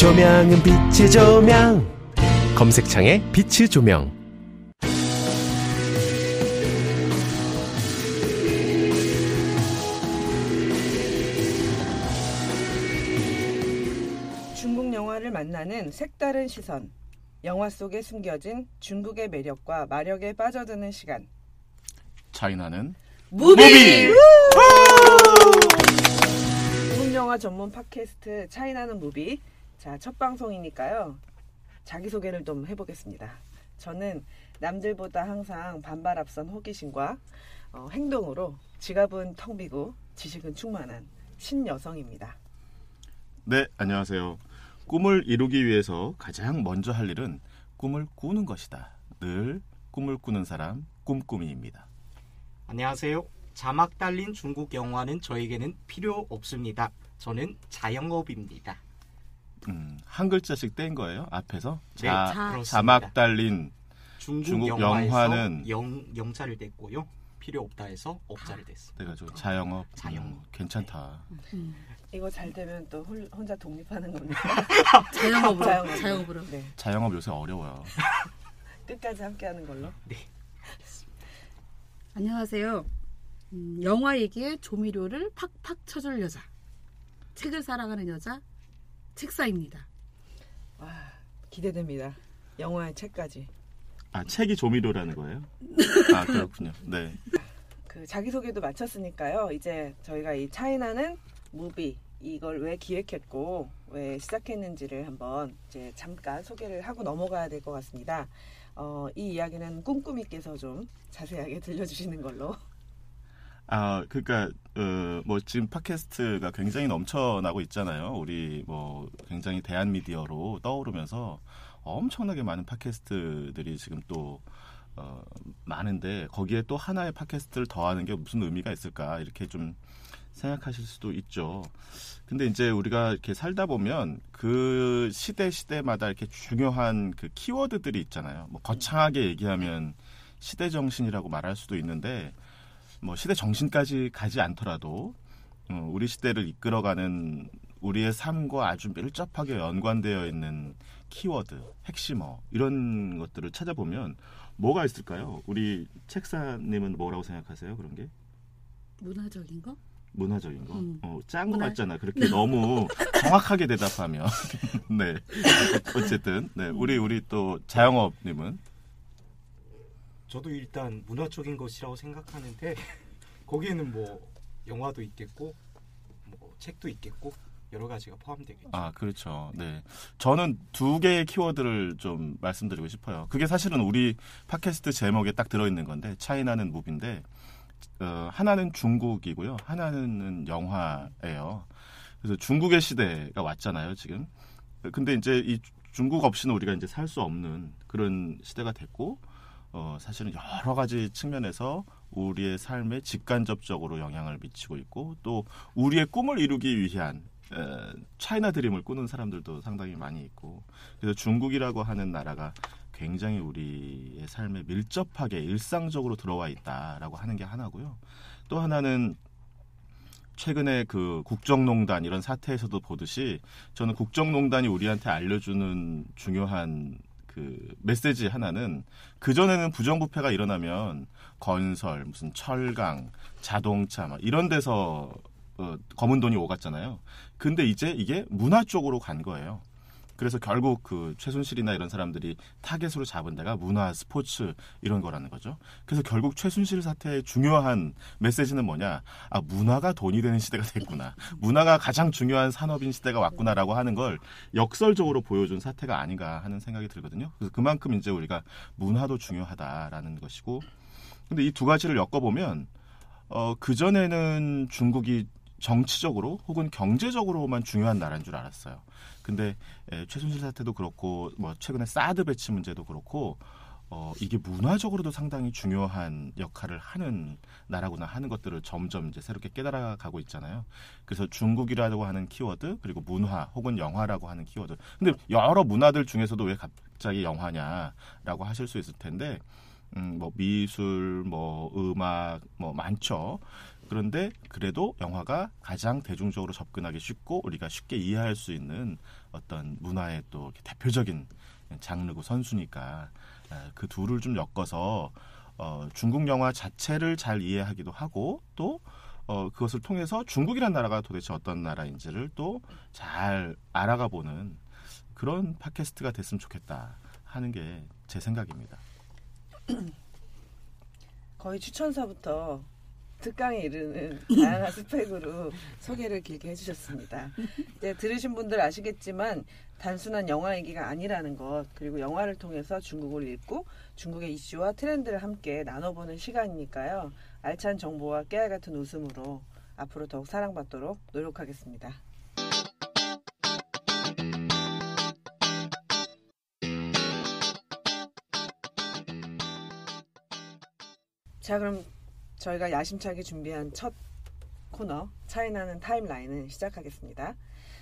조명은 빛의 조명. 검색창에 빛의 조명. 중국 영화를 만나는 색다른 시선. 영화 속에 숨겨진 중국의 매력과 마력에 빠져드는 시간. 차이나는 무비! 중국 영화 전문 팟캐스트 차이나는 무비. 자, 첫 방송이니까요. 자기소개를 좀 해보겠습니다. 저는 남들보다 항상 반발 앞선 호기심과 행동으로 지갑은 텅 비고 지식은 충만한 신여성입니다. 네, 안녕하세요. 꿈을 이루기 위해서 가장 먼저 할 일은 꿈을 꾸는 것이다. 늘 꿈을 꾸는 사람 꿈꾸미입니다. 안녕하세요. 자막 달린 중국 영화는 저에게는 필요 없습니다. 저는 자영업입니다. 한 글자씩 뗀 거예요? 앞에서? 네, 자막 달린 중국 영화는 영자를 뗐고요. 필요 없다 해서 업자를 뗐어요. 그래가지고 자영업. 자영업. 괜찮다. 이거 잘 되면 또 혼자 독립하는 겁니다. 자영업으로. 네. 자영업 요새 어려워요. 끝까지 함께하는 걸로. 네. 안녕하세요. 영화 얘기에 조미료를 팍팍 쳐줄 여자. 책을 사랑하는 여자. 책사입니다. 와, 기대됩니다. 영화의 책까지. 아, 책이 조미료라는 거예요? 아, 그렇군요. 네. 그 자기소개도 마쳤으니까요. 이제 저희가 이 차이나는 무비 이걸 왜 기획했고 왜 시작했는지를 한번 이제 잠깐 소개를 하고 넘어가야 될 것 같습니다. 이 이야기는 꿈꾸미께서 좀 자세하게 들려주시는 걸로. 아, 그러니까 뭐 지금 팟캐스트가 굉장히 넘쳐나고 있잖아요. 우리 뭐 굉장히 대한 미디어로 떠오르면서 엄청나게 많은 팟캐스트들이 지금 또 많은데 거기에 또 하나의 팟캐스트를 더하는 게 무슨 의미가 있을까 이렇게 좀 생각하실 수도 있죠. 근데 이제 우리가 이렇게 살다 보면 그 시대마다 이렇게 중요한 그 키워드들이 있잖아요. 뭐 거창하게 얘기하면 시대 정신이라고 말할 수도 있는데 뭐 시대 정신까지 가지 않더라도 우리 시대를 이끌어가는 우리의 삶과 아주 밀접하게 연관되어 있는 키워드, 핵심어 이런 것들을 찾아보면 뭐가 있을까요? 우리 책사님은 뭐라고 생각하세요? 그런 게? 문화적인 거? 문화적인 거? 짠 거 같잖아. 그렇게 너무 정확하게 대답하면. 네. 어쨌든 네. 우리 또 자영업님은? 저도 일단 문화적인 것이라고 생각하는데 거기에는 뭐 영화도 있겠고 뭐 책도 있겠고 여러 가지가 포함되겠죠. 아, 그렇죠. 네. 저는 두 개의 키워드를 좀 말씀드리고 싶어요. 그게 사실은 우리 팟캐스트 제목에 딱 들어있는 건데 차이나는 무비인데 하나는 중국이고요. 하나는 영화예요. 그래서 중국의 시대가 왔잖아요, 지금. 근데 이제 이 중국 없이는 우리가 이제 살 수 없는 그런 시대가 됐고 사실은 여러 가지 측면에서 우리의 삶에 직간접적으로 영향을 미치고 있고 또 우리의 꿈을 이루기 위한 차이나 드림을 꾸는 사람들도 상당히 많이 있고 그래서 중국이라고 하는 나라가 굉장히 우리의 삶에 밀접하게 일상적으로 들어와 있다라고 하는 게 하나고요. 또 하나는 최근에 그 국정농단 이런 사태에서도 보듯이 저는 국정농단이 우리한테 알려주는 중요한 그 메시지 하나는 그전에는 부정부패가 일어나면 건설, 무슨 철강, 자동차 막 이런 데서 검은 돈이 오갔잖아요. 근데 이제 이게 문화 쪽으로 간 거예요. 그래서 결국 그 최순실이나 이런 사람들이 타겟으로 잡은 데가 문화, 스포츠 이런 거라는 거죠. 그래서 결국 최순실 사태의 중요한 메시지는 뭐냐? 아, 문화가 돈이 되는 시대가 됐구나. 문화가 가장 중요한 산업인 시대가 왔구나라고 하는 걸 역설적으로 보여준 사태가 아닌가 하는 생각이 들거든요. 그래서 그만큼 이제 우리가 문화도 중요하다라는 것이고 근데 이 두 가지를 엮어보면 그전에는 중국이 정치적으로 혹은 경제적으로만 중요한 나라인 줄 알았어요. 근데 최순실 사태도 그렇고 뭐 최근에 사드 배치 문제도 그렇고 이게 문화적으로도 상당히 중요한 역할을 하는 나라구나 하는 것들을 점점 이제 새롭게 깨달아가고 있잖아요. 그래서 중국이라고 하는 키워드 그리고 문화 혹은 영화라고 하는 키워드. 근데 여러 문화들 중에서도 왜 갑자기 영화냐라고 하실 수 있을 텐데 뭐 미술, 뭐 음악, 뭐 많죠. 그런데 그래도 영화가 가장 대중적으로 접근하기 쉽고 우리가 쉽게 이해할 수 있는 어떤 문화의 또 대표적인 장르고 선수니까 그 둘을 좀 엮어서 중국 영화 자체를 잘 이해하기도 하고 또 그것을 통해서 중국이라는 나라가 도대체 어떤 나라인지를 또 잘 알아가 보는 그런 팟캐스트가 됐으면 좋겠다 하는 게 제 생각입니다. 거의 추천사부터 특강에 이르는 다양한 스펙으로 소개를 길게 해주셨습니다. 이제 들으신 분들 아시겠지만 단순한 영화 얘기가 아니라는 것, 그리고 영화를 통해서 중국을 읽고 중국의 이슈와 트렌드를 함께 나눠보는 시간이니까요. 알찬 정보와 깨알 같은 웃음으로 앞으로 더욱 사랑받도록 노력하겠습니다. 자, 그럼 저희가 야심차게 준비한 첫 코너 차이나는 타임라인을 시작하겠습니다.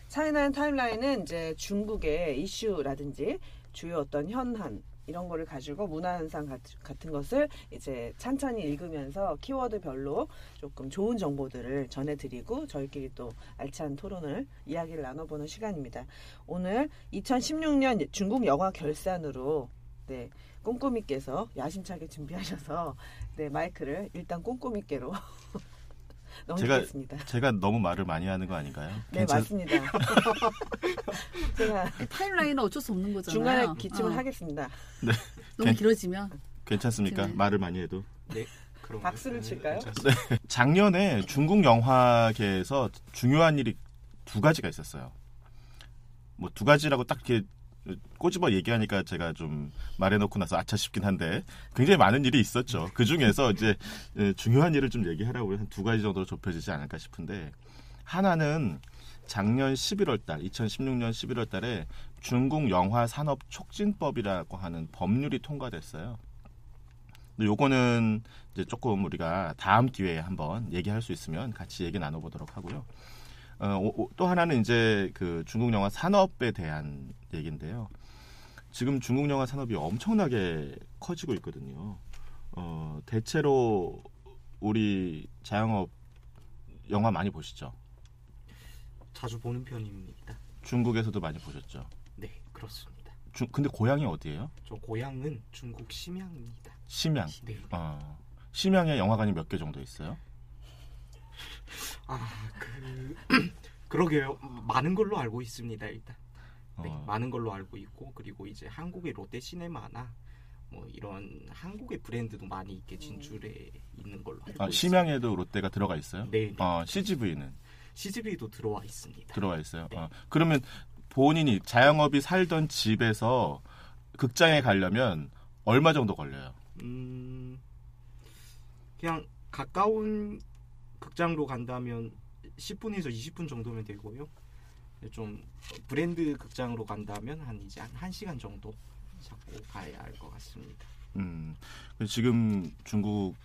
차이나는 타임라인은 이제 중국의 이슈라든지 주요 어떤 현안 이런 거를 가지고 문화 현상 같은 것을 이제 찬찬히 읽으면서 키워드별로 조금 좋은 정보들을 전해드리고 저희끼리 또 알찬 토론을 이야기를 나눠보는 시간입니다. 오늘 2016년 중국 영화 결산으로 네, 꼼꼼이께서 야심차게 준비하셔서 네, 마이크를 일단 꼼꼼이께로 넘기겠습니다. 제가 너무 말을 많이 하는 거 아닌가요? 네, 맞습니다. 제가 타임라인은 어쩔 수 없는 거잖아요. 중간에 기침을 하겠습니다. 네. 너무 길어지면. 괜찮습니까? 네. 말을 많이 해도. 네. 그럼 박수를 칠까요? 네. 작년에 중국 영화계에서 중요한 일이 두 가지가 있었어요. 뭐 두 가지라고 딱 이렇게 꼬집어 얘기하니까 제가 좀 말해놓고 나서 아차 싶긴 한데 굉장히 많은 일이 있었죠. 그 중에서 이제 중요한 일을 좀 얘기하라고 한 두 가지 정도로 좁혀지지 않을까 싶은데 하나는 작년 11월 달, 2016년 11월 달에 중국 영화 산업 촉진법이라고 하는 법률이 통과됐어요. 근데 요거는 이제 조금 우리가 다음 기회에 한번 얘기할 수 있으면 같이 얘기 나눠보도록 하고요. 또 하나는 이제 그 중국 영화 산업에 대한 얘기인데요. 지금 중국 영화 산업이 엄청나게 커지고 있거든요. 대체로 우리 자영업 영화 많이 보시죠? 자주 보는 편입니다. 중국에서도 많이 보셨죠? 네, 그렇습니다. 근데 고향이 어디예요? 저 고향은 중국 심양입니다. 심양. 네. 심양에 영화관이 몇 개 정도 있어요? 그러게요. 많은 걸로 알고 있습니다. 일단. 네, 어. 많은 걸로 알고 있고 그리고 이제 한국의 롯데시네마나 뭐 이런 한국의 브랜드도 많이 이렇게 진출해 있는 걸로 알고 있습니다. 심양에도 롯데가 들어가 있어요? 네. CGV는 CGV도 들어와 있습니다. 들어와 있어요. 네. 그러면 본인이 자영업이 살던 집에서 극장에 가려면 얼마 정도 걸려요? 그냥 가까운 극장으로 간다면 10분에서 20분 정도면 되고요. 좀 브랜드 극장으로 간다면 한 1시간 정도 잡고 가야 할 것 같습니다. 지금 중국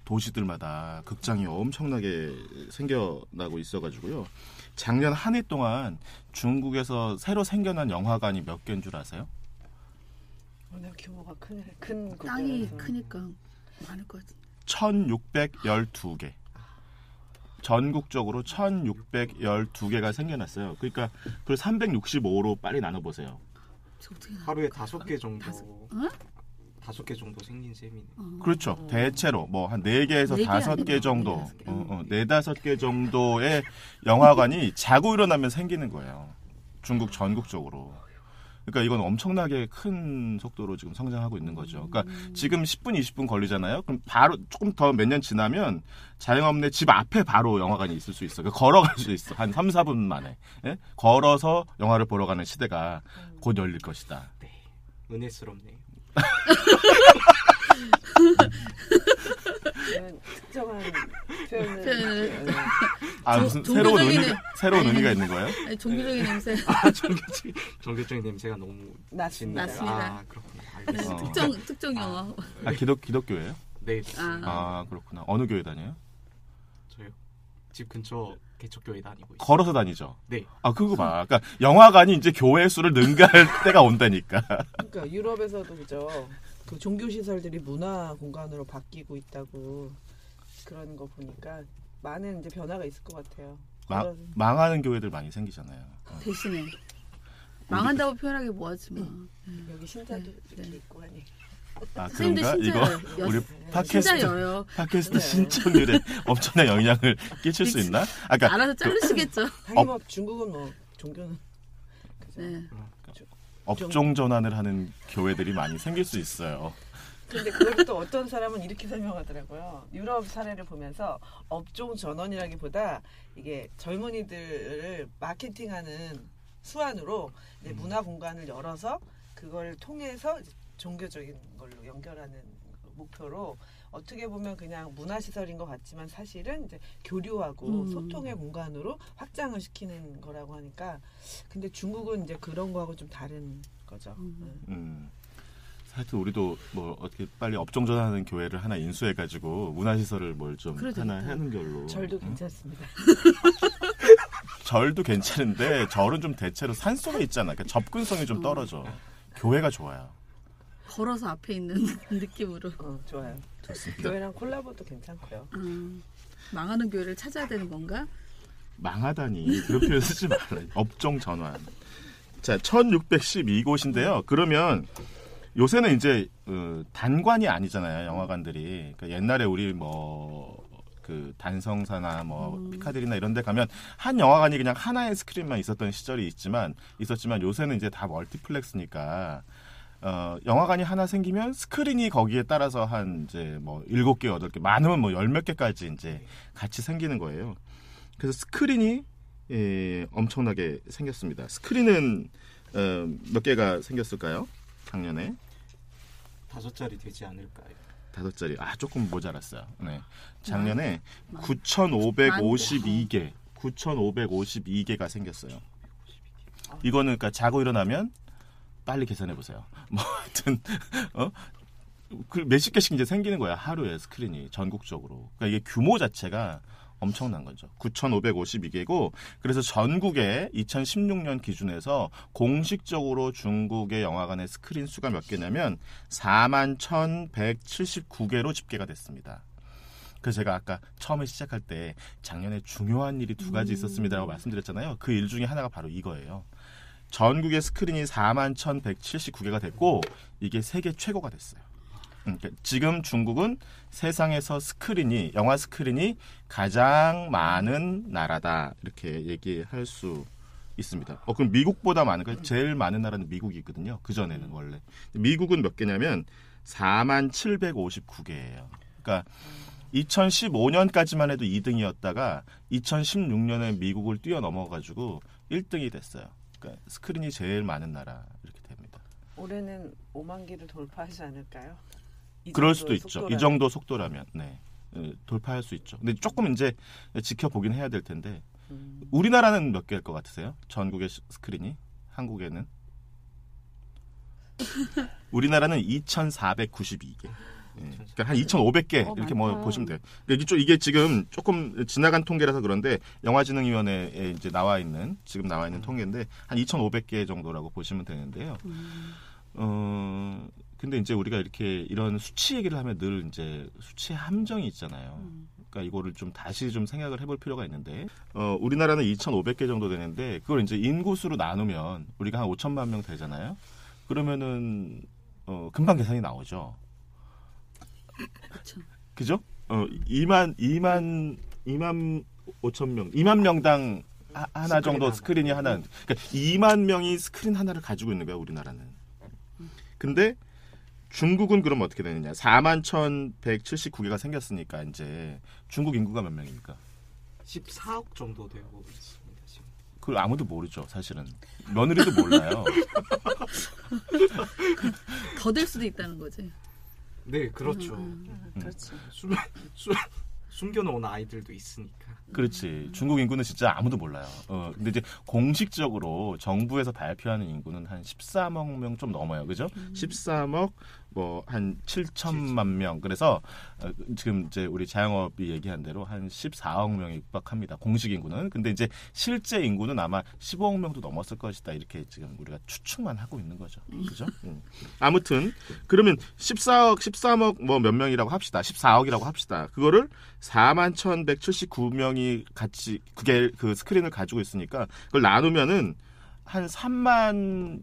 도시들마다 극장이 엄청나게 생겨나고 있어가지고요. 작년 한 해 동안 중국에서 새로 생겨난 영화관이 몇 개인 줄 아세요? 워낙 규모가 큰 땅이 국가라서. 크니까 많을 것 같아요. 1612개. 전국적으로 1612개가 생겨났어요. 그러니까 그걸 365로 빨리 나눠보세요. 저 어떻게 하루에 5개 정도. 어? 5개 정도 생긴 셈이네요. 그렇죠. 대체로 뭐 한 4개에서 네 개 5개 아니에요? 정도, 네, 4-5개 정도의 영화관이 자고 일어나면 생기는 거예요. 중국 전국적으로. 그러니까 이건 엄청나게 큰 속도로 지금 성장하고 있는 거죠. 그러니까 지금 10분, 20분 걸리잖아요. 그럼 바로 조금 더 몇 년 지나면 자영업내 집 앞에 바로 영화관이 있을 수 있어. 그러니까 걸어갈 수 있어. 한 3, 4분 만에. 예? 걸어서 영화를 보러 가는 시대가 곧 열릴 것이다. 네, 은혜스럽네요. 특정한 표현을 무슨 종교적인 새로운 의미가 있는 거예요? 아니, 종교적인 냄새. 전교적인 냄새가 너무 났습니다. 났습니다. 그렇구나. 네, 알겠습니다. 특정 영화. 기독교예요? 네, 그렇구나. 어느 교회 다녀요? 저요. 집 근처 개척교회 다니고 있어요. 걸어서 다니죠? 네. 그거 봐. 그러니까 영화관이 이제 교회 수를 능가할 때가 온다니까. 그러니까 유럽에서도 그죠. 그 종교 시설들이 문화 공간으로 바뀌고 있다고 그러는 거 보니까 많은 이제 변화가 있을 것 같아요. 망하는 교회들 많이 생기잖아요. 대신에 망한다고 표현하기 뭐하지 뭐. 여기 신자도 네, 이렇게 네. 있고 하니. 아 선생님들 그런가? 이거 신자예요. 우리 신자여요. 팟캐스트 네. 신청률에 엄청난 영향을 끼칠 수 있나? 아, 그러니까 알아서 자르시겠죠. 하긴 뭐 중국은 뭐 종교는 그죠? 네. 업종 전환을 하는 교회들이 많이 생길 수 있어요. 근데 그걸 또 어떤 사람은 이렇게 설명하더라고요. 유럽 사례를 보면서 업종 전원이라기보다 이게 젊은이들을 마케팅하는 수완으로 이제 문화 공간을 열어서 그걸 통해서 이제 종교적인 걸로 연결하는 목표로 어떻게 보면 그냥 문화시설인 것 같지만 사실은 이제 교류하고 소통의 공간으로 확장을 시키는 거라고 하니까 근데 중국은 이제 그런 거하고 좀 다른 거죠. 하여튼 우리도 뭐 어떻게 빨리 업종 전환하는 교회를 하나 인수해가지고 문화시설을 뭘 좀 하나 하는 걸로. 절도 괜찮습니다. 절도 괜찮은데 절은 좀 대체로 산속에 있잖아. 그러니까 접근성이 좀 떨어져. 교회가 좋아요. 걸어서 앞에 있는 느낌으로. 좋아요. 좋습니다. 교회랑 콜라보도 괜찮고요. 망하는 교회를 찾아야 되는 건가? 망하다니 그런 표현 쓰지 말아요. 업종 전환. 자, 1612곳인데요. 그러면 요새는 이제 단관이 아니잖아요. 영화관들이. 그러니까 옛날에 우리 뭐 그 단성사나 뭐 피카디리나 이런 데 가면 한 영화관이 그냥 하나의 스크린만 있었던 시절이 있었지만 요새는 이제 다 멀티플렉스니까 영화관이 하나 생기면 스크린이 거기에 따라서 한 이제 뭐 7개, 8개, 많으면 뭐 10몇 개까지 이제 같이 생기는 거예요. 그래서 스크린이 엄청나게 생겼습니다. 스크린은 몇 개가 생겼을까요? 작년에 5자리 되지 않을까요? 5자리. 조금 모자랐어요. 네. 작년에 9,552개가 생겼어요. 이거는 그러니까 자고 일어나면 빨리 계산해 보세요. 뭐 하여튼 그 몇십 개씩 이제 생기는 거야. 하루에 스크린이 전국적으로. 그러니까 이게 규모 자체가 엄청난 거죠. 9,552개고 그래서 전국에 2016년 기준에서 공식적으로 중국의 영화관의 스크린 수가 몇 개냐면 41,179개로 집계가 됐습니다. 그래서 제가 아까 처음에 시작할 때 작년에 중요한 일이 2가지 있었습니다라고 말씀드렸잖아요. 그 일 중에 하나가 바로 이거예요. 전국의 스크린이 41,179개가 됐고 이게 세계 최고가 됐어요. 그러니까 지금 중국은 세상에서 영화 스크린이 가장 많은 나라다 이렇게 얘기할 수 있습니다. 그럼 미국보다 많은 거예요. 제일 많은 나라는 미국이거든요. 그 전에는 원래 미국은 몇 개냐면 4759개예요. 그러니까 2015년까지만 해도 2등이었다가 2016년에 미국을 뛰어넘어가지고 1등이 됐어요. 그러니까 스크린이 제일 많은 나라 이렇게 됩니다. 올해는 5만 개를 돌파하지 않을까요? 그럴 수도 있죠. 이 정도 속도라면 돌파할 수 있죠. 근데 조금 이제 지켜보긴 해야 될 텐데 우리나라는 몇 개일 것 같으세요? 전국의 스크린이? 한국에는? 우리나라는 2,492개. 그러니까 한 2,500개 이렇게 뭐 보시면 돼요. 이게 지금 조금 지나간 통계라서 그런데 영화진흥위원회에 이제 지금 나와 있는 통계인데 한 2,500개 정도라고 보시면 되는데요. 근데 이제 우리가 이런 수치 얘기를 하면 늘 이제 수치의 함정이 있잖아요. 그러니까 이거를 좀 다시 좀 생각을 해볼 필요가 있는데, 우리나라는 2,500개 정도 되는데, 그걸 이제 인구수로 나누면 우리가 한 5천만 명 되잖아요. 그러면은, 금방 계산이 나오죠. 그죠? 2만 5천 명, 2만 명당 하나 정도 스크린이 하나, 그러니까 2만 명이 스크린 하나를 가지고 있는 거야, 우리나라는. 근데 중국은 그럼 어떻게 되느냐? 41,179개가 생겼으니까 이제 중국 인구가 몇 명입니까? 14억 정도 되고 있습니다. 지금. 그걸 아무도 모르죠, 사실은. 며느리도 몰라요. 더 될 수도 있다는 거지. 네, 그렇죠. 그렇지. 숨겨놓은 아이들도 있으니까. 그렇지. 중국 인구는 진짜 아무도 몰라요. 근데 이제 공식적으로 정부에서 발표하는 인구는 한 13억 명 좀 넘어요. 그죠? 13억 뭐 한 7천만 명. 그래서 지금 이제 우리 자영업이 얘기한 대로 한 14억 명이 육박합니다. 공식 인구는. 근데 이제 실제 인구는 아마 15억 명도 넘었을 것이다. 이렇게 지금 우리가 추측만 하고 있는 거죠. 그죠? 아무튼 그러면 14억, 13억 뭐 몇 명이라고 합시다. 14억이라고 합시다. 그거를 41,179명이 같이 그게 그 스크린을 가지고 있으니까 그걸 나누면은 한 3만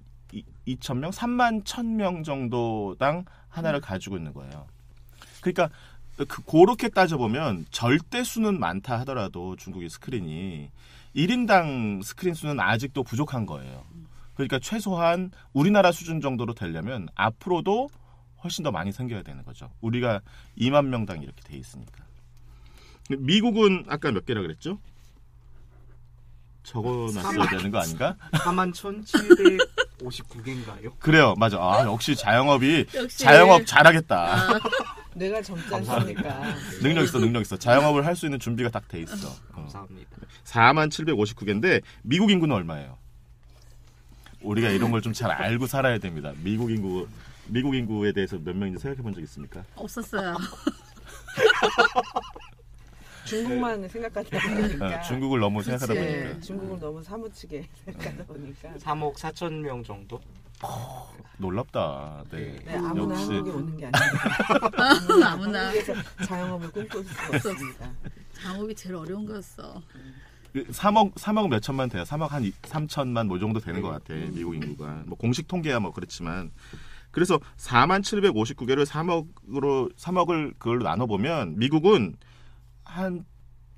2천 명, 3만 1,000명 정도당 하나를 가지고 있는 거예요. 그러니까 그렇게 따져보면 절대 수는 많다 하더라도 중국의 스크린이 1인당 스크린 수는 아직도 부족한 거예요. 그러니까 최소한 우리나라 수준 정도로 되려면 앞으로도 훨씬 더 많이 생겨야 되는 거죠. 우리가 2만 명당 이렇게 돼 있으니까. 미국은 아까 몇 개라 그랬죠? 적어놨어야 되는 거 아닌가? 41,759개인가요? 그래요, 맞아. 아, 역시 자영업이 역시. 자영업 잘하겠다. 뇌가 젊지 않습니까? 능력 있어. 자영업을 할 수 있는 준비가 딱 돼 있어. 감사합니다. 47,559개인데 미국 인구는 얼마예요? 우리가 이런 걸 좀 잘 알고 살아야 됩니다. 미국 인구에 대해서 몇 명인지 생각해 본 적 있습니까? 없었어요. 중국만 생각하다 보니까 중국을 너무 생각하다 그치. 보니까. 네, 중국을 너무 사무치게 생각하다 보니까 3억 4천 명 정도? 놀랍다. 네. 네, 아무나 역시 한국에 오는 게 아닙니다. 아무나. 한국에서 자영업을 꿈꿀 수 없습니다. 장업이 제일 어려운 거였어. 3억 몇 천만 돼요. 3억 한 3천만 뭐 정도 되는 것 같아. 미국 인구가. 뭐 공식 통계야 뭐 그렇지만. 그래서 41,759개를 3억을 그걸로 나눠보면 미국은 한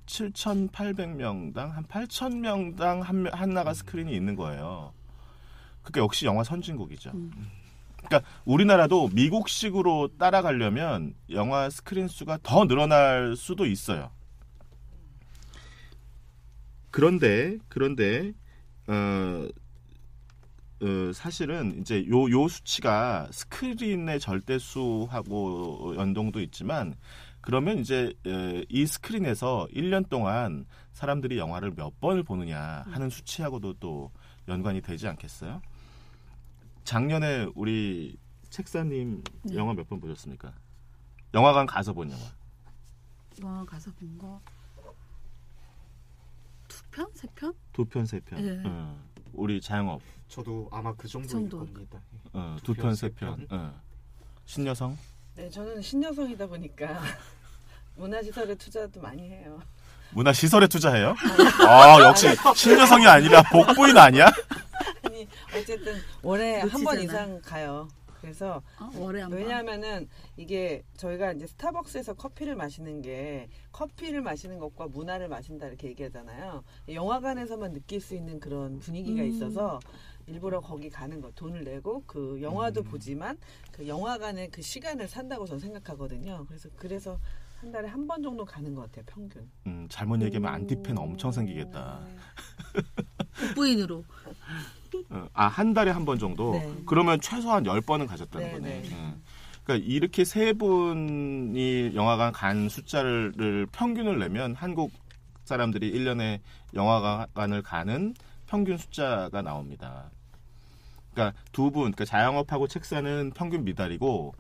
7,800명당 한 8,000명당 하나가 스크린이 있는 거예요. 그러니까 역시 영화 선진국이죠. 그러니까 우리나라도 미국식으로 따라가려면 영화 스크린 수가 더 늘어날 수도 있어요. 그런데 사실은 이제 요 수치가 스크린의 절대수하고 연동도 있지만 그러면 이제 이 스크린에서 1년 동안 사람들이 영화를 몇 번을 보느냐 하는 수치하고도 또 연관이 되지 않겠어요? 작년에 우리 책사님 영화 몇 번 보셨습니까? 영화관 가서 본 영화. 영화 가서 본 거 2편? 3편? 2편, 3편. 네. 우리 자영업. 저도 아마 그 정도일 정도. 겁니다. 2편, 3편. 신여성? 네, 저는 신여성이다 보니까 문화시설에 투자도 많이 해요. 문화시설에 투자해요? 아, 역시 신여성이 아니라 복부인 아니야? 아니 어쨌든 월에 한 번 놓치잖아. 이상 가요. 그래서 월에 한 번. 왜냐하면은 이게 저희가 이제 스타벅스에서 커피를 마시는 게 커피를 마시는 것과 문화를 마신다 이렇게 얘기하잖아요. 영화관에서만 느낄 수 있는 그런 분위기가 있어서 일부러 거기 가는 거 돈을 내고 그 영화도 보지만 그 영화관의 그 시간을 산다고 저는 생각하거든요. 그래서 한 달에 한 번 정도 가는 것 같아요, 평균. 잘못 얘기하면 안티팬 엄청 생기겠다. 북부인으로. 한 달에 한 번 정도? 네. 그러면 최소한 10번은 가셨다는 네, 거네. 네. 그러니까 이렇게 세 분이 영화관 간 숫자를 평균을 내면 한국 사람들이 1년에 영화관을 가는 평균 숫자가 나옵니다. 그러니까 두 분, 그러니까 자영업하고 책사는 평균 미달이고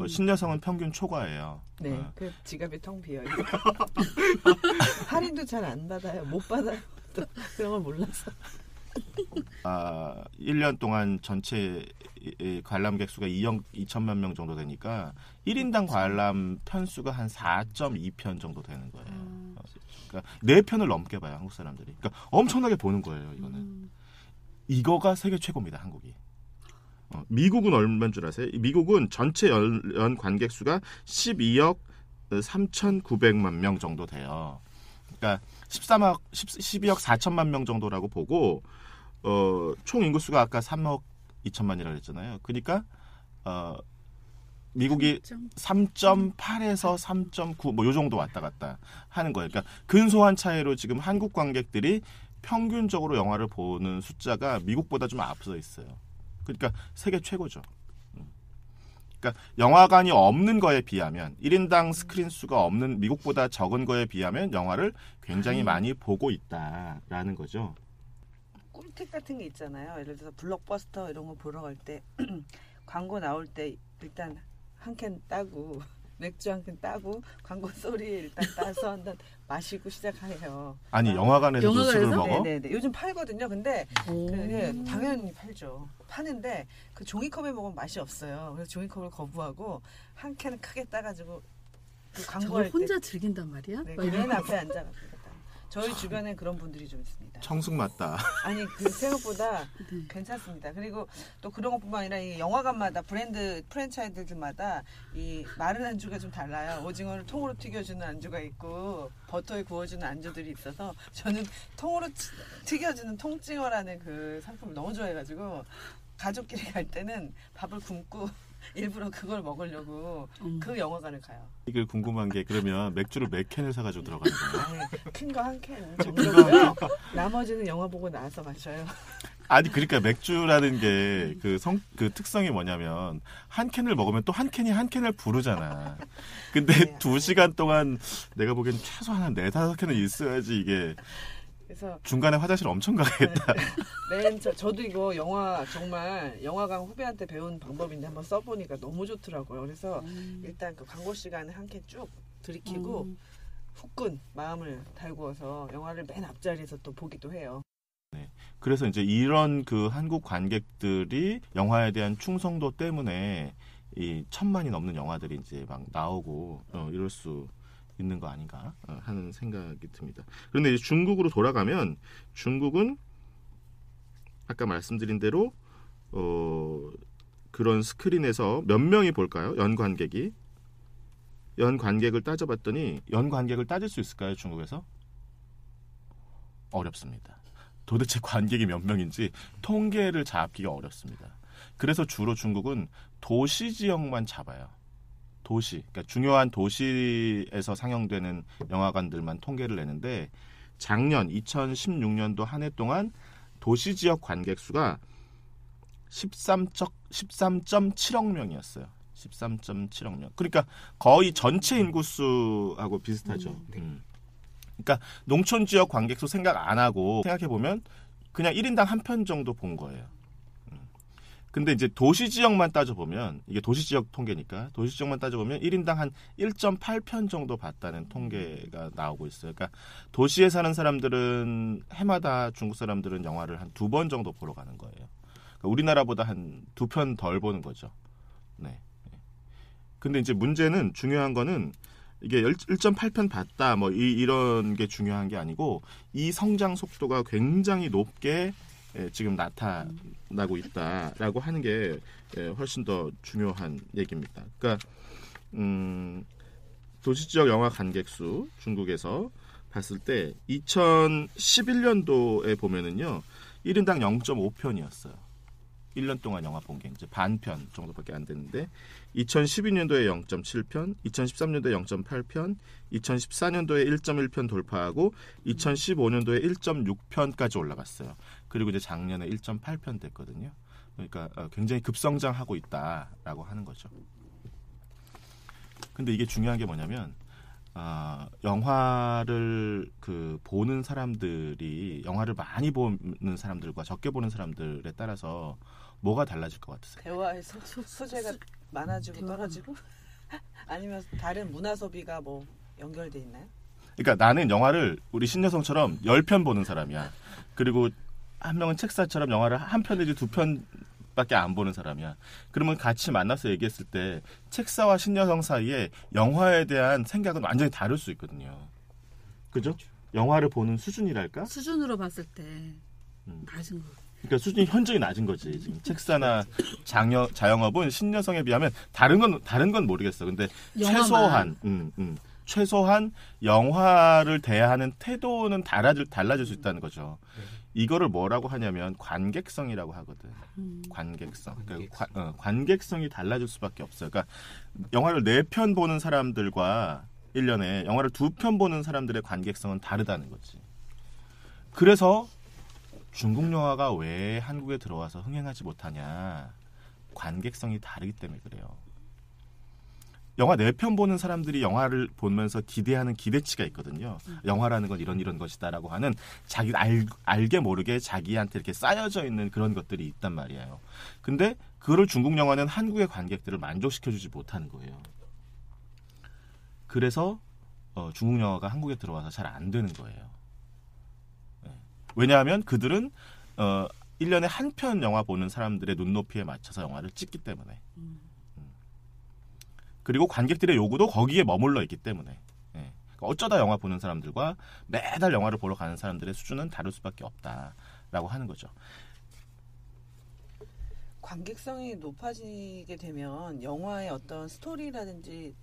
신여성은 평균 초과예요. 네, 그 지갑이 텅 비어요. 할인도 잘 안 받아요. 못 받아요. 또 그런 걸 몰라서. 1년 동안 전체 관람객 수가 2억 2천만 명 정도 되니까 1인당 관람 편수가 한 4.2편 정도 되는 거예요. 그러니까 4편을 넘게 봐요, 한국 사람들이. 그러니까 엄청나게 보는 거예요, 이거는. 이거가 세계 최고입니다, 한국이. 미국은 얼마인 줄 아세요? 미국은 전체 연 관객 수가 12억 3,900만 명 정도 돼요. 그러니까 12억 4천만 명 정도라고 보고 총 인구 수가 아까 3억 2천만이라고 했잖아요. 그러니까 미국이 3.8에서 3.9 뭐 요 정도 왔다 갔다 하는 거예요. 그러니까 근소한 차이로 지금 한국 관객들이 평균적으로 영화를 보는 숫자가 미국보다 좀 앞서 있어요. 그러니까 세계 최고죠. 그러니까 영화관이 없는 거에 비하면 1인당 스크린 수가 없는 미국보다 적은 거에 비하면 영화를 굉장히 많이 보고 있다라는 거죠. 꿀팁 같은 게 있잖아요. 예를 들어서 블록버스터 이런 거 보러 갈 때 광고 나올 때 일단 한 캔 따고 맥주 한 캔 따고 광고 소리 일단 따서 한잔 마시고 시작해요. 아니 영화관에서도 술을 영화관에서? 먹어? 네네네. 요즘 팔거든요. 근데 오. 당연히 팔죠. 파는데 그 종이컵에 먹으면 맛이 없어요. 그래서 종이컵을 거부하고 한 캔을 크게 따가지고 그 저걸 광고할 때 혼자 즐긴단 말이야? 네, 막 맨 이러고. 앞에 앉아가지고 저희 주변에 그런 분들이 좀 있습니다. 청숙 맞다. 아니 그 생각보다 네. 괜찮습니다. 그리고 또 그런 것뿐만 아니라 이 영화관마다 브랜드 프랜차이즈들마다 이 마른 안주가 좀 달라요. 오징어를 통으로 튀겨주는 안주가 있고 버터에 구워주는 안주들이 있어서 저는 통으로 튀겨주는 통징어라는 그 상품을 너무 좋아해가지고 가족끼리 갈 때는 밥을 굶고 일부러 그걸 먹으려고 그 영화관을 가요. 이게 궁금한 게 그러면 맥주를 몇 캔을 사가지고 들어가는 거예요? 큰 거 한 캔 정도고요. 나머지는 영화 보고 나와서 마셔요. 아니 그러니까 맥주라는 게 그 특성이 뭐냐면 한 캔을 먹으면 또 한 캔을 부르잖아. 근데 네. 2시간 동안 내가 보기엔 최소한 한 4-5캔은 있어야지 이게 그래서 중간에 화장실 엄청 가겠다. 저도 이거 영화 정말 영화관 후배한테 배운 방법인데 한번 써보니까 너무 좋더라고요. 그래서 일단 그 광고 시간에 한 캔 쭉 들이키고 후끈 마음을 달구어서 영화를 맨 앞자리에서 또 보기도 해요. 그래서 이제 이런 그 한국 관객들이 영화에 대한 충성도 때문에 이 1,000만이 넘는 영화들이 이제 막 나오고 이럴 수 있는 거 아닌가 하는 생각이 듭니다. 그런데 이제 중국으로 돌아가면 중국은 아까 말씀드린 대로 그런 스크린에서 몇 명이 볼까요? 연관객을 따져봤더니 연관객을 따질 수 있을까요? 중국에서? 어렵습니다. 도대체 관객이 몇 명인지 통계를 잡기가 어렵습니다. 그래서 주로 중국은 도시 지역만 잡아요. 도시, 그러니까 중요한 도시에서 상영되는 영화관들만 통계를 내는데 작년 2016년도 한 해 동안 도시 지역 관객 수가 13.7억 명이었어요. 13.7억 명. 그러니까 거의 전체 인구수하고 비슷하죠. 그러니까 농촌 지역 관객 수 생각 안 하고 생각해 보면 그냥 1인당 한 편 정도 본 거예요. 근데 이제 도시 지역만 따져보면 이게 도시 지역 통계니까 도시 지역만 따져보면 1인당 한 1.8편 정도 봤다는 통계가 나오고 있어요. 그러니까 도시에 사는 사람들은 해마다 중국 사람들은 영화를 한 2번 정도 보러 가는 거예요. 그러니까 우리나라보다 한 2편 덜 보는 거죠. 네. 근데 이제 문제는 중요한 거는 이게 1.8편 봤다 뭐 이런 게 중요한 게 아니고 이 성장 속도가 굉장히 높게 지금 나타나고 있다라고 하는 게 훨씬 더 중요한 얘기입니다. 그러니까 도시 지역 영화 관객 수 중국에서 봤을 때 2011년도에 보면은요 1인당 0.5편이었어요. 1년 동안 영화 본 게 이제 반편 정도밖에 안 됐는데 2012년도에 0.7편, 2013년도에 0.8편, 2014년도에 1.1편 돌파하고 2015년도에 1.6편까지 올라갔어요. 그리고 이제 작년에 1.8편 됐거든요. 그러니까 굉장히 급성장하고 있다라고 하는 거죠. 근데 이게 중요한 게 뭐냐면 영화를 보는 사람들이 영화를 많이 보는 사람들과 적게 보는 사람들에 따라서 뭐가 달라질 것 같으세요? 대화의 소재가 많아지고 떨어지고 아니면 다른 문화 소비가 뭐 연결돼 있나요? 그러니까 나는 영화를 우리 신여성처럼 10편 보는 사람이야. 그리고 한 명은 책사처럼 영화를 한 편 내지 2편밖에 안 보는 사람이야. 그러면 같이 만나서 얘기했을 때 책사와 신여성 사이에 영화에 대한 생각은 완전히 다를 수 있거든요. 그죠? 영화를 보는 수준이랄까? 수준으로 봤을 때 낮은 거. 그러니까 수준이 현저히 낮은 거지. 지금 책사나 자영업은 신여성에 비하면 다른 건 모르겠어. 근데 영화만. 최소한 영화를 대하는 태도는 달라질 수 있다는 거죠. 이거를 뭐라고 하냐면 관객성이라고 하거든. 관객성. 그러니까 관객성이 달라질 수밖에 없어요. 그러니까 영화를 4편 보는 사람들과 1년에 영화를 2편 보는 사람들의 관객성은 다르다는 거지. 그래서 중국 영화가 왜 한국에 들어와서 흥행하지 못하냐? 관객성이 다르기 때문에 그래요. 영화 4편 보는 사람들이 영화를 보면서 기대하는 기대치가 있거든요. 영화라는 건 이런 것이다라고 하는 자기 알게 모르게 자기한테 이렇게 쌓여져 있는 그런 것들이 있단 말이에요. 근데 그걸 중국 영화는 한국의 관객들을 만족시켜주지 못하는 거예요. 그래서 중국 영화가 한국에 들어와서 잘 안 되는 거예요. 네. 왜냐하면 그들은 1년에 한 편 영화 보는 사람들의 눈높이에 맞춰서 영화를 찍기 때문에. 그리고 관객들의 요구도 거기에 머물러 있기 때문에. 예. 어쩌다 영화 보는 사람들과 매달 영화를 보러 가는 사람들의 수준은 다를 수밖에 없다라고 하는 거죠. 관객성이 높아지게 되면 영화의 어떤 스토리라든지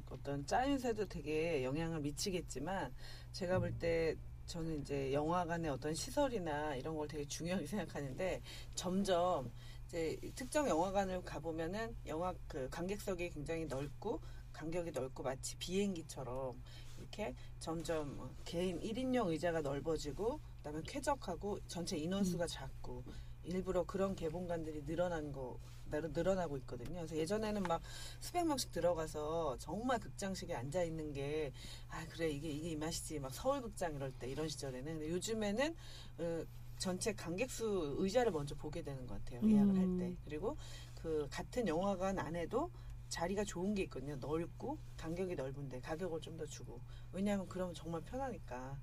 어떤 짜임새도 되게 영향을 미치겠지만 제가 볼 때 저는 이제 영화관의 어떤 시설이나 이런 걸 되게 중요하게 생각하는데 점점 이제 특정 영화관을 가보면은 영화 그 관객석이 굉장히 넓고 간격이 넓고 마치 비행기처럼 이렇게 점점 개인 1인용 의자가 넓어지고 그다음에 쾌적하고 전체 인원수가 작고 일부러 그런 개봉관들이 늘어나고 있거든요. 그래서 예전에는 막 수백 명씩 들어가서 정말 극장식에 앉아 있는 게 그래 이게 이 맛이지 막 서울극장 이럴 때 이런 시절에는 근데 요즘에는 전체 관객수 의자를 먼저 보게 되는 것 같아요. 예약을 할 때. 그리고 그 같은 영화관 안에도 자리가 좋은 게 있거든요. 넓고 간격이 넓은데 가격을 좀 더 주고. 왜냐하면 그러면 정말 편하니까.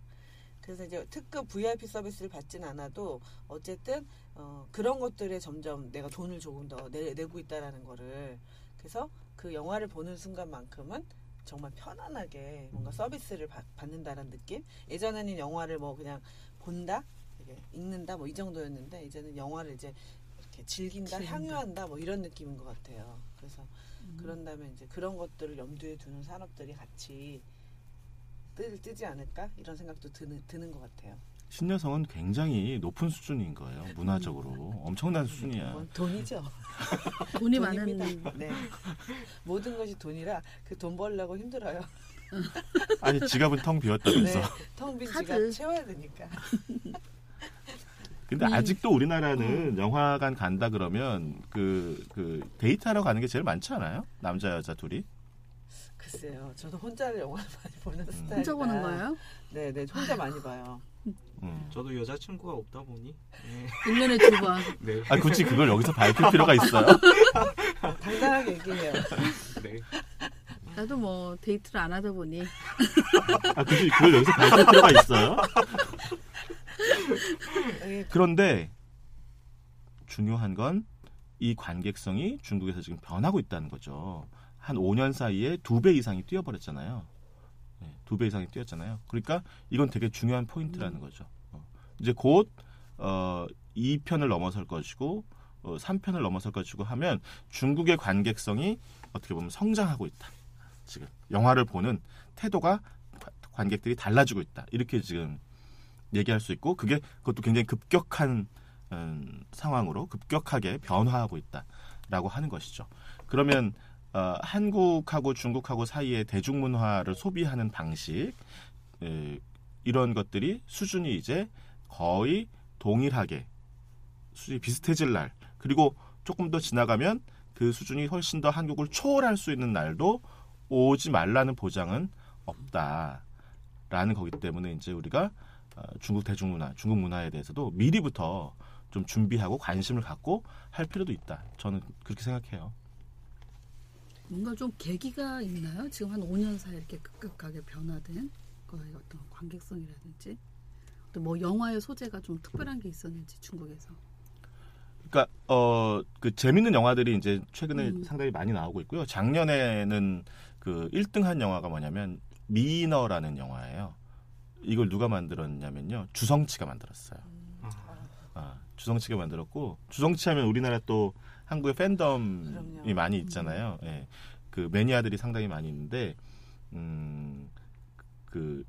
그래서 이제 특급 VIP 서비스를 받진 않아도 어쨌든 그런 것들에 점점 내가 돈을 조금 더 내고 있다라는 거를 그래서 그 영화를 보는 순간만큼은 정말 편안하게 뭔가 서비스를 받는다는 느낌. 예전에는 영화를 뭐 그냥 본다. 읽는다 뭐 이 정도였는데 이제는 영화를 이제 이렇게 즐긴다, 향유한다 뭐 이런 느낌인 것 같아요. 그래서 그런다면 이제 그런 것들을 염두에 두는 산업들이 같이 뜨지 않을까 이런 생각도 드는 것 같아요. 신여성은 굉장히 높은 수준인 거예요. 문화적으로 엄청난 수준이야. 돈이죠. 돈이 많은. 네. 모든 것이 돈이라 그 돈 벌려고 힘들어요. 아니 지갑은 텅 비었다면서. 네, 텅 빈 지갑 채워야 되니까. 근데 아직도 우리나라는 영화관 간다 그러면 그 데이트하러 가는 게 제일 많지 않아요? 남자 여자 둘이? 글쎄요. 저도 혼자 영화를 많이 보는 스타일이라. 혼자 보는 거예요? 네, 혼자 많이 봐요. 저도 여자친구가 없다 보니 1년에 2번. 네. 굳이 그걸 여기서 밝힐 필요가 있어요? 당당하게 얘기해요. 네. 나도 뭐 데이트를 안 하다 보니. 굳이 그걸 여기서 밝힐 필요가 있어요? 그런데 중요한 건 이 관객성이 중국에서 지금 변하고 있다는 거죠. 한 5년 사이에 2배 이상이 뛰어버렸잖아요. 네, 2배 이상이 뛰었잖아요. 그러니까 이건 되게 중요한 포인트라는 거죠. 이제 곧 2편을 넘어설 것이고 3편을 넘어설 것이고 하면 중국의 관객성이 어떻게 보면 성장하고 있다. 지금 영화를 보는 태도가 관객들이 달라지고 있다. 이렇게 지금 얘기할 수 있고 그것도 굉장히 급격한 상황으로 급격하게 변화하고 있다라고 하는 것이죠. 그러면 한국하고 중국하고 사이의 대중문화를 소비하는 방식 이런 것들이 수준이 이제 거의 동일하게 수준이 비슷해질 날 그리고 조금 더 지나가면 그 수준이 훨씬 더 한국을 초월할 수 있는 날도 오지 말라는 보장은 없다라는 거기 때문에 이제 우리가 중국 대중문화, 중국 문화에 대해서도 미리부터 좀 준비하고 관심을 갖고 할 필요도 있다. 저는 그렇게 생각해요. 뭔가 좀 계기가 있나요? 지금 한 5년 사이에 이렇게 급격하게 변화된 거의 어떤 관객성이라든지 또 뭐 영화의 소재가 좀 특별한 게 있었는지 중국에서. 그러니까 그 재밌는 영화들이 이제 최근에 상당히 많이 나오고 있고요. 작년에는 그 1등한 영화가 뭐냐면 미너라는 영화예요. 이걸 누가 만들었냐면요. 주성치가 만들었어요. 주성치가 만들었고 주성치 하면 우리나라 또 한국의 팬덤이 그럼요. 많이 있잖아요. 예. 그 매니아들이 상당히 많이 있는데 그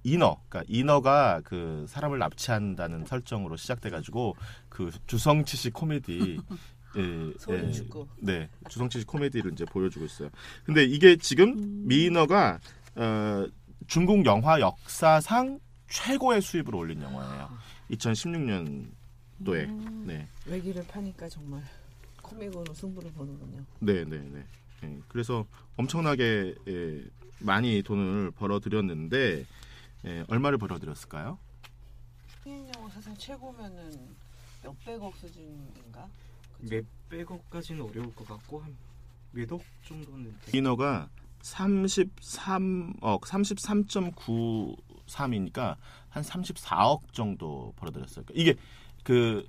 이너, 그러니까 이너가 그 사람을 납치한다는 설정으로 시작돼가지고 그 주성치식 코미디, 소름 죽고. 네, 주성치식 코미디를 이제 보여주고 있어요. 근데 이게 지금 미너가 중국 영화 역사상 최고의 수입을 올린 영화예요. 2016년도에. 네. 외기를 파니까 정말 코미고는 승부를 보는군요. 네. 예, 그래서 엄청나게 많이 돈을 벌어들였는데 얼마를 벌어들였을까요? 흥행 영화 사상 최고면은 몇백억 수준인가? 몇백억까지는 어려울 것 같고 한 몇억 정도는 비너가 33억 33.93이니까 한 34억 정도 벌어들였어요. 이게 그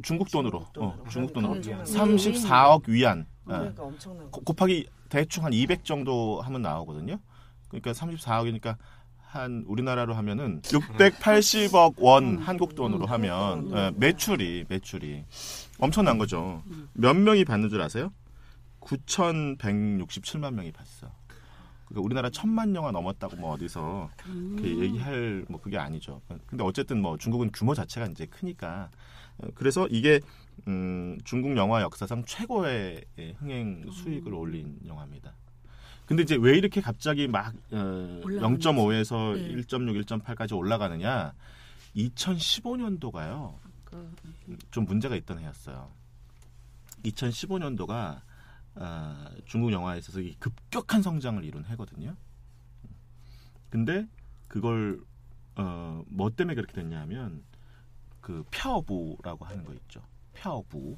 중국 돈으로 중국 돈으로 그러면 34억 위안 그러니까 엄청난 거. 곱하기 대충 한 200 정도 하면 나오거든요. 그러니까 34억이니까 한 우리나라로 하면은 680억 원 한국 돈으로 하면 매출이 엄청난 거죠. 몇 명이 받는 줄 아세요? 9,167만 명이 봤어. 그러니까 우리나라 1,000만 영화 넘었다고 뭐 어디서 이렇게 얘기할 뭐 그게 아니죠. 근데 어쨌든 뭐 중국은 규모 자체가 이제 크니까 그래서 이게 중국 영화 역사상 최고의 흥행 수익을 올린 영화입니다. 근데 이제 왜 이렇게 갑자기 막 0.5에서 네. 1.6, 1.8까지 올라가느냐? 2015년도가요. 좀 문제가 있던 해였어요. 2015년도가 중국 영화에 있어서 급격한 성장을 이룬 해거든요. 근데 그걸 뭐 때문에 그렇게 됐냐면 그 펴오부라고 하는 거 있죠. 펴오부.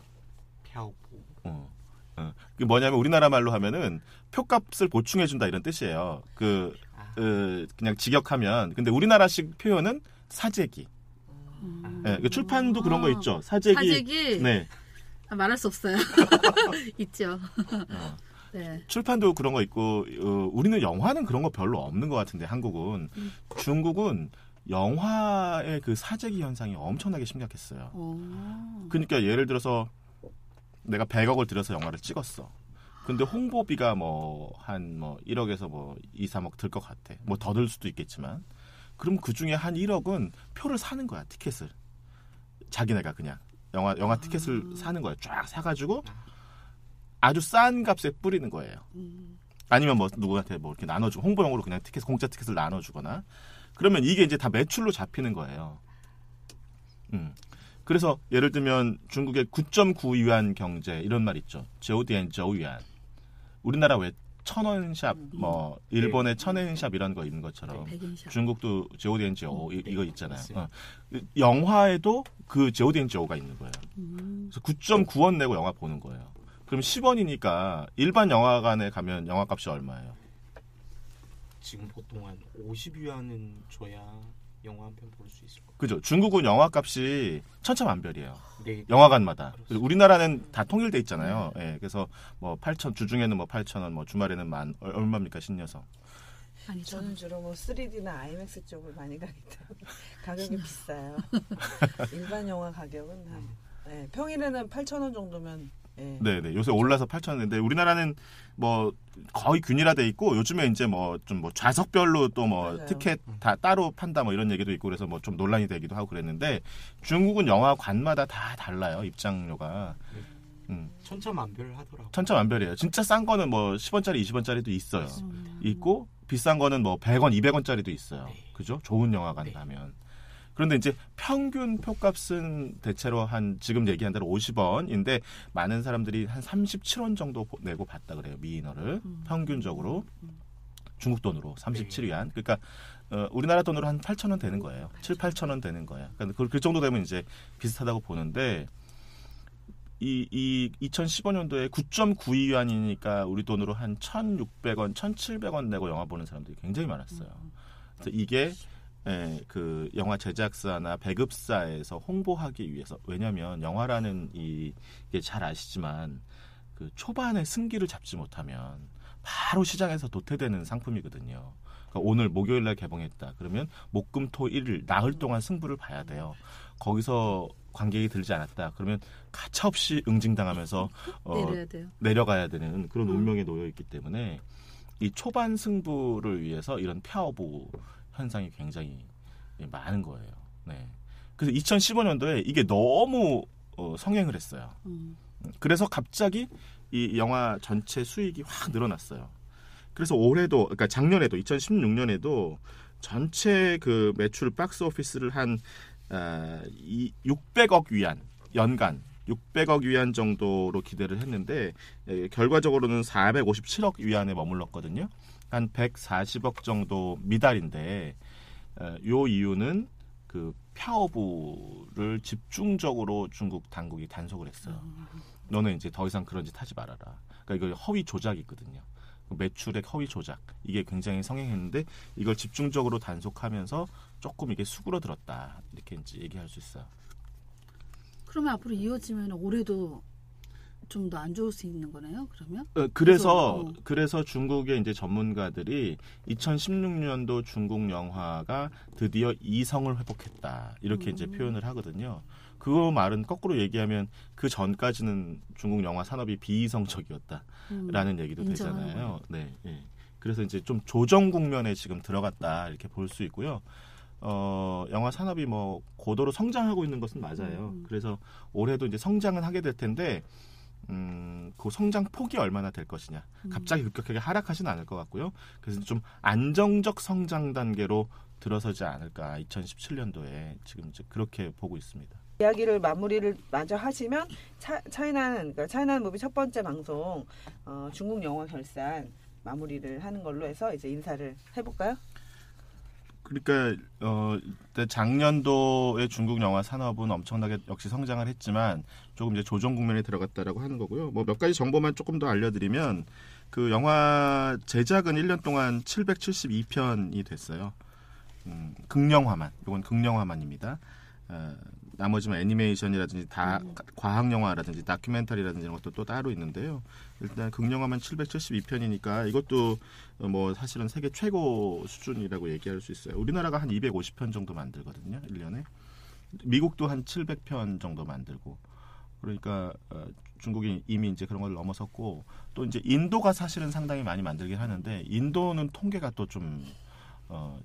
그게 뭐냐면 우리나라 말로 하면은 표값을 보충해준다 이런 뜻이에요. 그냥 직역하면. 근데 우리나라식 표현은 사재기. 그 출판도 그런 거 있죠. 사재기. 네. 말할 수 없어요. 있죠. 네. 출판도 그런 거 있고 우리는 영화는 그런 거 별로 없는 것 같은데 한국은 중국은 영화의 그 사재기 현상이 엄청나게 심각했어요. 그러니까 예를 들어서 내가 100억을 들여서 영화를 찍었어. 근데 홍보비가 한 1억에서 2, 3억 들 것 같아. 뭐 더 들 수도 있겠지만. 그럼 그 중에 한 1억은 표를 사는 거야, 티켓을. 자기네가 그냥 영화 티켓을 사는 거야. 쫙 사가지고 아주 싼 값에 뿌리는 거예요. 아니면 누구한테 이렇게 나눠주고 홍보용으로 그냥 공짜 티켓을 나눠주거나. 그러면 이게 이제 다 매출로 잡히는 거예요. 그래서 예를 들면 중국의 9.9 위안 경제 이런 말 있죠. 조디엔 조위안. 우리나라 왜 1,000원 샵, 일본의 1,000엔 샵 이런 거 있는 것처럼 중국도 조디엔 조 이거 있잖아요. 영화에도 그 조디엔 조가 있는 거예요. 그래서 9.9원 내고 영화 보는 거예요. 그럼 10원이니까 일반 영화관에 가면 영화값이 얼마예요? 지금 보통 한 50위안은 줘야 영화 한 편 볼 수 있을 거예요. 그죠. 중국은 영화값이 천차만별이에요. 네. 영화관마다. 우리나라는 다 통일돼 있잖아요. 예, 그래서 8천 주중에는 8,000원, 주말에는 얼마입니까 신녀석? 저는 주로 3D나 IMAX 쪽을 많이 가기 때문에 가격이 비싸요. 일반 영화 가격은 평일에는 8,000원 정도면. 네, 요새 올라서 8,000원인데 우리나라는 거의 균일화돼 있고 요즘에 이제 좀 좌석별로 또 티켓 다 따로 판다 이런 얘기도 있고 그래서 좀 논란이 되기도 하고 그랬는데 중국은 영화관마다 다 달라요 입장료가. 천차만별 천차만별이에요. 진짜 싼 거는 10원짜리, 20원짜리도 있어요. 있고 비싼 거는 100원, 200원짜리도 있어요. 그죠? 좋은 영화관 가면. 그런데 이제 평균 표값은 대체로 지금 얘기한 대로 50원인데 많은 사람들이 한 37원 정도 내고 봤다 그래요. 미인어를 평균적으로 중국 돈으로 37위안. 그러니까 우리나라 돈으로 한 8,000원 되는 거예요. 7, 8,000원 되는 거예요. 그러니까 그 정도 되면 이제 비슷하다고 보는데 이 2015년도에 9.92위안이니까 우리 돈으로 한 1,600원, 1,700원 내고 영화 보는 사람들이 굉장히 많았어요. 그래서 이게 그 영화 제작사나 배급사에서 홍보하기 위해서 왜냐하면 영화라는 이게 잘 아시지만 그 초반에 승기를 잡지 못하면 바로 시장에서 도태되는 상품이거든요. 그러니까 오늘 목요일날 개봉했다. 그러면 목금토일 나흘 동안 승부를 봐야 돼요. 거기서 관객이 들지 않았다. 그러면 가차없이 응징당하면서 내려가야 되는 그런 운명에 놓여 있기 때문에 이 초반 승부를 위해서 이런 펴오부 현상이 굉장히 많은 거예요. 네. 그래서 2015년도에 이게 너무 성행을 했어요. 그래서 갑자기 이 영화 전체 수익이 확 늘어났어요. 그래서 올해도, 그러니까 작년에도 2016년에도 전체 그 매출 박스 오피스를 한 600억 위안 연간 600억 위안 정도로 기대를 했는데 결과적으로는 457억 위안에 머물렀거든요. 한 140억 정도 미달인데 요 이유는 그 폐허부를 집중적으로 중국 당국이 단속을 했어요. 너는 이제 더 이상 그런 짓 하지 말아라. 그러니까 이거 허위 조작이거든요. 매출액 허위 조작 이게 굉장히 성행했는데 이걸 집중적으로 단속하면서 조금 이게 수그러들었다 이렇게 이제 얘기할 수 있어요. 그러면 앞으로 이어지면 올해도 좀 더 안 좋을 수 있는 거네요. 그러면? 그래서 중국의 이제 전문가들이 2016년도 중국 영화가 드디어 이성을 회복했다 이렇게 이제 표현을 하거든요. 그 말은 거꾸로 얘기하면 그 전까지는 중국 영화 산업이 비이성적이었다라는 얘기도 되잖아요. 네, 네. 그래서 이제 좀 조정 국면에 지금 들어갔다 이렇게 볼 수 있고요. 영화 산업이 뭐 고도로 성장하고 있는 것은 맞아요. 그래서 올해도 이제 성장은 하게 될 텐데. 그 성장 폭이 얼마나 될 것이냐. 갑자기 급격하게 하락하지는 않을 것 같고요. 그래서 좀 안정적 성장 단계로 들어서지 않을까. 2017년도에 지금 이제 그렇게 보고 있습니다. 이야기를 마무리를 마저 하시면 차이나는 무비 첫 번째 방송 중국 영화 결산 마무리를 하는 걸로 해서 이제 인사를 해볼까요? 그러니까 작년도의 중국 영화 산업은 엄청나게 역시 성장을 했지만 조금 이제 조정 국면에 들어갔다라고 하는 거고요. 뭐 몇 가지 정보만 조금 더 알려드리면 그 영화 제작은 1년 동안 772편이 됐어요. 극영화만, 이건 극영화만입니다. 나머지 뭐 애니메이션이라든지 다 과학 영화라든지 다큐멘터리라든지 이런 것도 또 따로 있는데요. 일단 극영화만 772편이니까 이것도 뭐 사실은 세계 최고 수준이라고 얘기할 수 있어요. 우리나라가 한 250편 정도 만들거든요. 1년에. 미국도 한 700편 정도 만들고. 그러니까 중국이 이미 이제 그런 걸 넘어섰고 또 이제 인도가 사실은 상당히 많이 만들긴 하는데 인도는 통계가 또 좀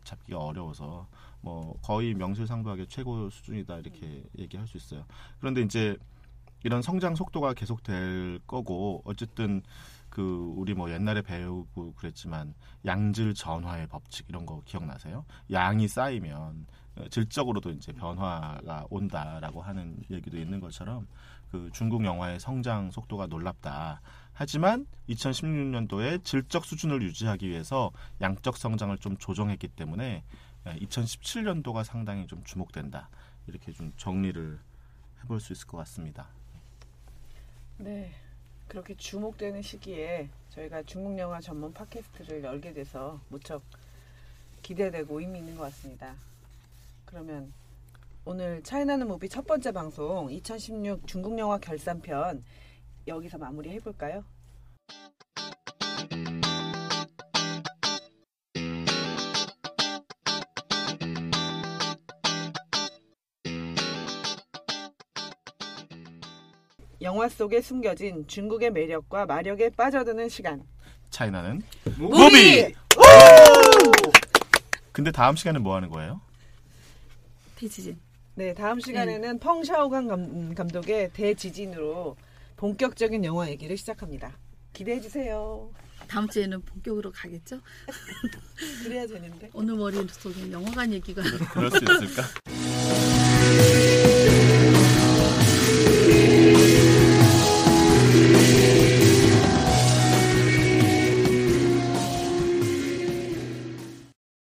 잡기가 어려워서 뭐 거의 명실상부하게 최고 수준이다 이렇게 얘기할 수 있어요. 그런데 이제 이런 성장 속도가 계속될 거고 어쨌든 그 우리 뭐 옛날에 배우고 그랬지만 양질 전화의 법칙 이런 거 기억나세요? 양이 쌓이면 질적으로도 이제 변화가 온다라고 하는 얘기도 있는 것처럼 그 중국 영화의 성장 속도가 놀랍다. 하지만 2016년도에 질적 수준을 유지하기 위해서 양적 성장을 좀 조정했기 때문에 2017년도가 상당히 좀 주목된다. 이렇게 좀 정리를 해볼 수 있을 것 같습니다. 네, 그렇게 주목되는 시기에 저희가 중국 영화 전문 팟캐스트를 열게 돼서 무척 기대되고 의미 있는 것 같습니다. 그러면 오늘 차이나는 무비 첫 번째 방송 2016 중국 영화 결산편 여기서 마무리 해볼까요? 영화 속에 숨겨진 중국의 매력과 마력에 빠져드는 시간. 차이나는 무비! 근데 다음 시간은 뭐 하는 거예요? 대지진. 네, 다음 시간에는 펑샤오강 감독의 대지진으로 본격적인 영화 얘기를 시작합니다. 기대해 주세요. 다음 주에는 본격으로 가겠죠? 그래야 되는데. 오늘 머릿속에 영화관 얘기가 그럴 수 있을까?